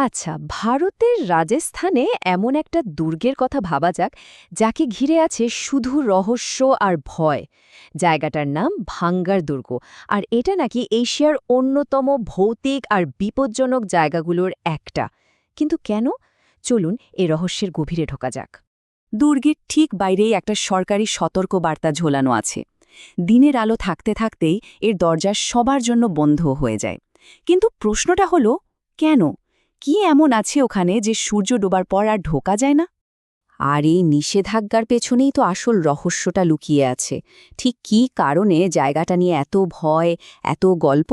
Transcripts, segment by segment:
আচ্ছা, ভারতের রাজস্থানে এমন একটা দুর্গের কথা ভাবা যাক, যাকে ঘিরে আছে শুধু রহস্য আর ভয়। জায়গাটার নাম ভাঙ্গার দুর্গ, আর এটা নাকি এশিয়ার অন্যতম ভৌতিক আর বিপজ্জনক জায়গাগুলোর একটা। কিন্তু কেন? চলুন এ রহস্যের গভীরে ঢোকা যাক। দুর্গের ঠিক বাইরেই একটা সরকারি সতর্কবার্তা ঝোলানো আছে। দিনের আলো থাকতে থাকতেই এর দরজা সবার জন্য বন্ধ হয়ে যায়। কিন্তু প্রশ্নটা হলো, কেন? কি এমন আছে ওখানে যে সূর্য ডোবার পর আর ঢোকা যায় না? আর এই নিষেধাজ্ঞার পেছনেই তো আসল রহস্যটা লুকিয়ে আছে। ঠিক কী কারণে জায়গাটা নিয়ে এত ভয়, এত গল্প?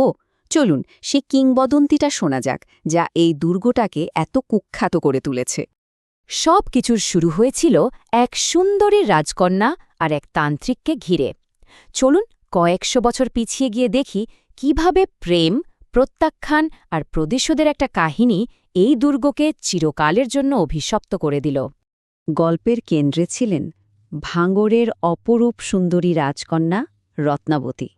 চলুন সে কিংবদন্তিটা শোনা যাক, যা এই দুর্গটাকে এত কুখ্যাত করে তুলেছে। সব কিছুর শুরু হয়েছিল এক সুন্দরী রাজকন্যা আর এক তান্ত্রিককে ঘিরে। চলুন কয়েকশো বছর পিছিয়ে গিয়ে দেখি কিভাবে প্রেম, প্রত্যাখ্যান আর প্রদেশদের একটা কাহিনী এই দুর্গকে চিরকালের জন্য অভিশপ্ত করে দিল। গল্পের কেন্দ্রে ছিলেন ভাঙড়ের অপরূপ সুন্দরী রাজকন্যা রত্নাবতী,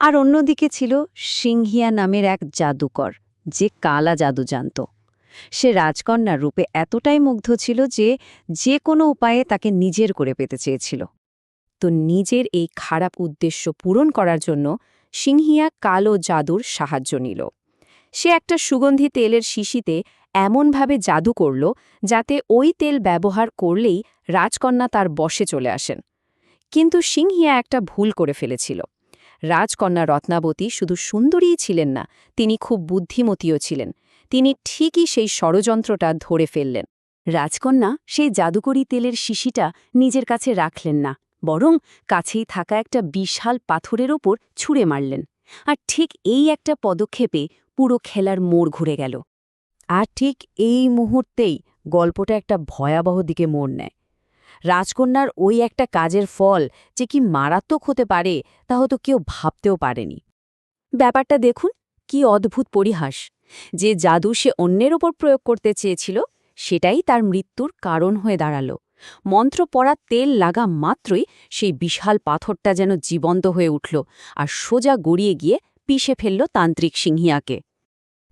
আর অন্যদিকে ছিল সিংহিয়া নামের এক জাদুকর, যে কালা জাদু জানত। সে রাজকন্যার রূপে এতটাই মুগ্ধ ছিল যে যে কোনো উপায়ে তাকে নিজের করে পেতে চেয়েছিল। তো নিজের এই খারাপ উদ্দেশ্য পূরণ করার জন্য সিংহিয়া কালো জাদুর সাহায্য নিল। সে একটা সুগন্ধি তেলের শিশিতে এমনভাবে জাদু করল যাতে ওই তেল ব্যবহার করলেই রাজকন্যা তার বশে চলে আসেন। কিন্তু সিংহিয়া একটা ভুল করে ফেলেছিল। রাজকন্যা রত্নাবতী শুধু সুন্দরীই ছিলেন না, তিনি খুব বুদ্ধিমতীও ছিলেন। তিনি ঠিকই সেই ষড়যন্ত্রটা ধরে ফেললেন। রাজকন্যা সেই জাদুকরি তেলের শিশিটা নিজের কাছে রাখলেন না, বরং কাছেই থাকা একটা বিশাল পাথরের ওপর ছুঁড়ে মারলেন। আর ঠিক এই একটা পদক্ষেপে পুরো খেলার মোড় ঘুরে গেল। আর ঠিক এই মুহূর্তেই গল্পটা একটা ভয়াবহ দিকে মোড় নেয়। রাজকন্যার ওই একটা কাজের ফল যে কি মারাত্মক হতে পারে তা হয়তো কেউ ভাবতেও পারেনি। ব্যাপারটা দেখুন, কি অদ্ভুত পরিহাস! যে জাদু সে অন্যের ওপর প্রয়োগ করতে চেয়েছিল, সেটাই তার মৃত্যুর কারণ হয়ে দাঁড়াল। মন্ত্র পড়া তেল লাগা মাত্রই সেই বিশাল পাথরটা যেন জীবন্ত হয়ে উঠল আর সোজা গড়িয়ে গিয়ে পিষে ফেলল তান্ত্রিক সিংহিয়াকে।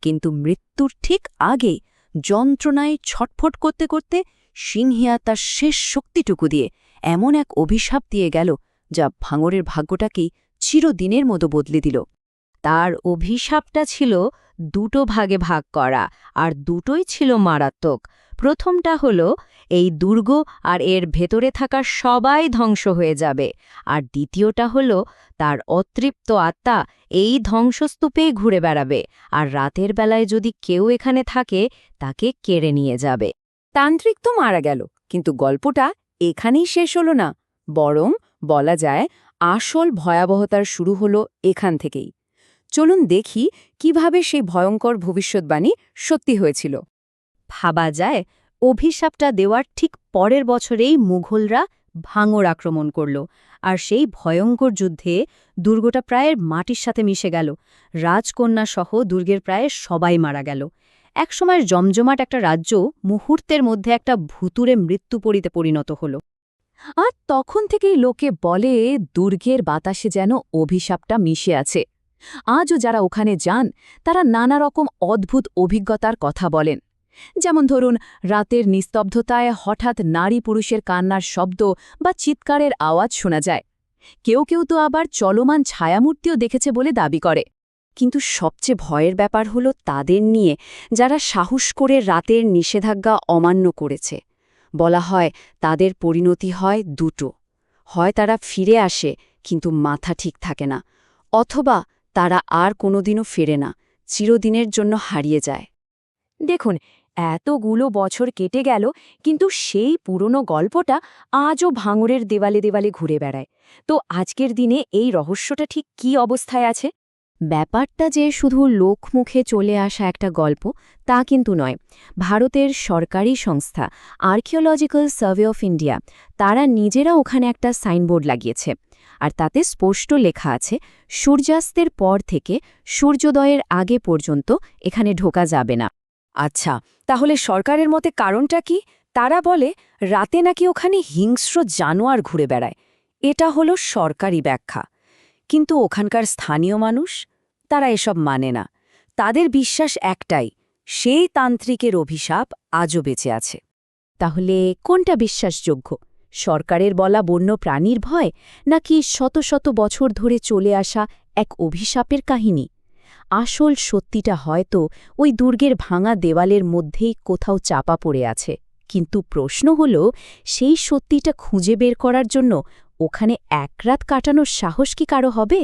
কিন্তু মৃত্যুর ঠিক আগে যন্ত্রণায় ছটফট করতে করতে সিংহিয়া তার শেষ শক্তিটুকু দিয়ে এমন এক অভিশাপ দিয়ে গেল, যা ভাঙরের ভাগ্যটাকেই চিরদিনের মতো বদলে দিল। তার অভিশাপটা ছিল দুটো ভাগে ভাগ করা, আর দুটোই ছিল মারাত্মক। প্রথমটা হলো এই দুর্গ আর এর ভেতরে থাকা সবাই ধ্বংস হয়ে যাবে, আর দ্বিতীয়টা হলো তার অতৃপ্ত আত্মা এই ধ্বংসস্তূপেই ঘুরে বেড়াবে, আর রাতের বেলায় যদি কেউ এখানে থাকে তাকে কেড়ে নিয়ে যাবে। তান্ত্রিক তো মারা গেল, কিন্তু গল্পটা এখানেই শেষ হলো না, বরং বলা যায় আসল ভয়াবহতার শুরু হলো এখান থেকেই। চলুন দেখি কিভাবে সেই ভয়ঙ্কর ভবিষ্যৎবাণী সত্যি হয়েছিল। ভাবা যায়, অভিশাপটা দেওয়ার ঠিক পরের বছরেই মুঘলরা ভাঙড় আক্রমণ করল, আর সেই ভয়ঙ্কর যুদ্ধে দুর্গটা প্রায় মাটির সাথে মিশে গেল। রাজকন্যা সহ দুর্গের প্রায় সবাই মারা গেল। একসময়ের জমজমাট একটা রাজ্য মুহূর্তের মধ্যে একটা ভুতুড়ে মৃত্যুপরীতে পরিণত হল। আর তখন থেকেই লোকে বলে দুর্গের বাতাসে যেন অভিশাপটা মিশে আছে। আজও যারা ওখানে যান তারা নানা রকম অদ্ভুত অভিজ্ঞতার কথা বলেন। যেমন ধরুন, রাতের নিস্তব্ধতায় হঠাৎ নারী পুরুষের কান্নার শব্দ বা চিৎকারের আওয়াজ শোনা যায়। কেউ কেউ তো আবার চলমান ছায়ামূর্তিও দেখেছে বলে দাবি করে। কিন্তু সবচেয়ে ভয়ের ব্যাপার হলো তাদের নিয়ে, যারা সাহস করে রাতের নিষেধাজ্ঞা অমান্য করেছে। বলা হয় তাদের পরিণতি হয় দুটো: হয় তারা ফিরে আসে কিন্তু মাথা ঠিক থাকে না, অথবা তারা আর কোনোদিনও ফেরে না, চিরদিনের জন্য হারিয়ে যায়। দেখুন, এতগুলো বছর কেটে গেল, কিন্তু সেই পুরনো গল্পটা আজও ভাঙড়ের দেওয়ালে দেওয়ালে ঘুরে বেড়ায়। তো আজকের দিনে এই রহস্যটা ঠিক কী অবস্থায় আছে? ব্যাপারটা যে শুধু লোকমুখে চলে আসা একটা গল্প তা কিন্তু নয়। ভারতের সরকারি সংস্থা আর্কিওলজিক্যাল সার্ভে অফ ইন্ডিয়া, তারা নিজেরা ওখানে একটা সাইনবোর্ড লাগিয়েছে, আর তাতে স্পষ্ট লেখা আছে সূর্যাস্তের পর থেকে সূর্যোদয়ের আগে পর্যন্ত এখানে ঢোকা যাবে না। আচ্ছা, তাহলে সরকারের মতে কারণটা কি? তারা বলে রাতে নাকি ওখানে হিংস্র জানোয়ার ঘুরে বেড়ায়। এটা হলো সরকারি ব্যাখ্যা। কিন্তু ওখানকার স্থানীয় মানুষ, তারা এসব মানে না। তাদের বিশ্বাস একটাই, সেই তান্ত্রিকের অভিশাপ আজও বেঁচে আছে। তাহলে কোনটা বিশ্বাসযোগ্য, সরকারের বলা বন্য প্রাণীর ভয়, নাকি শত শত বছর ধরে চলে আসা এক অভিশাপের কাহিনী? আসল সত্যিটা হয়তো ওই দুর্গের ভাঙা দেওয়ালের মধ্যেই কোথাও চাপা পড়ে আছে, কিন্তু প্রশ্ন হল, সেই সত্যিটা খুঁজে বের করার জন্য ওখানে এক রাত কাটানোর সাহস কি কারো হবে?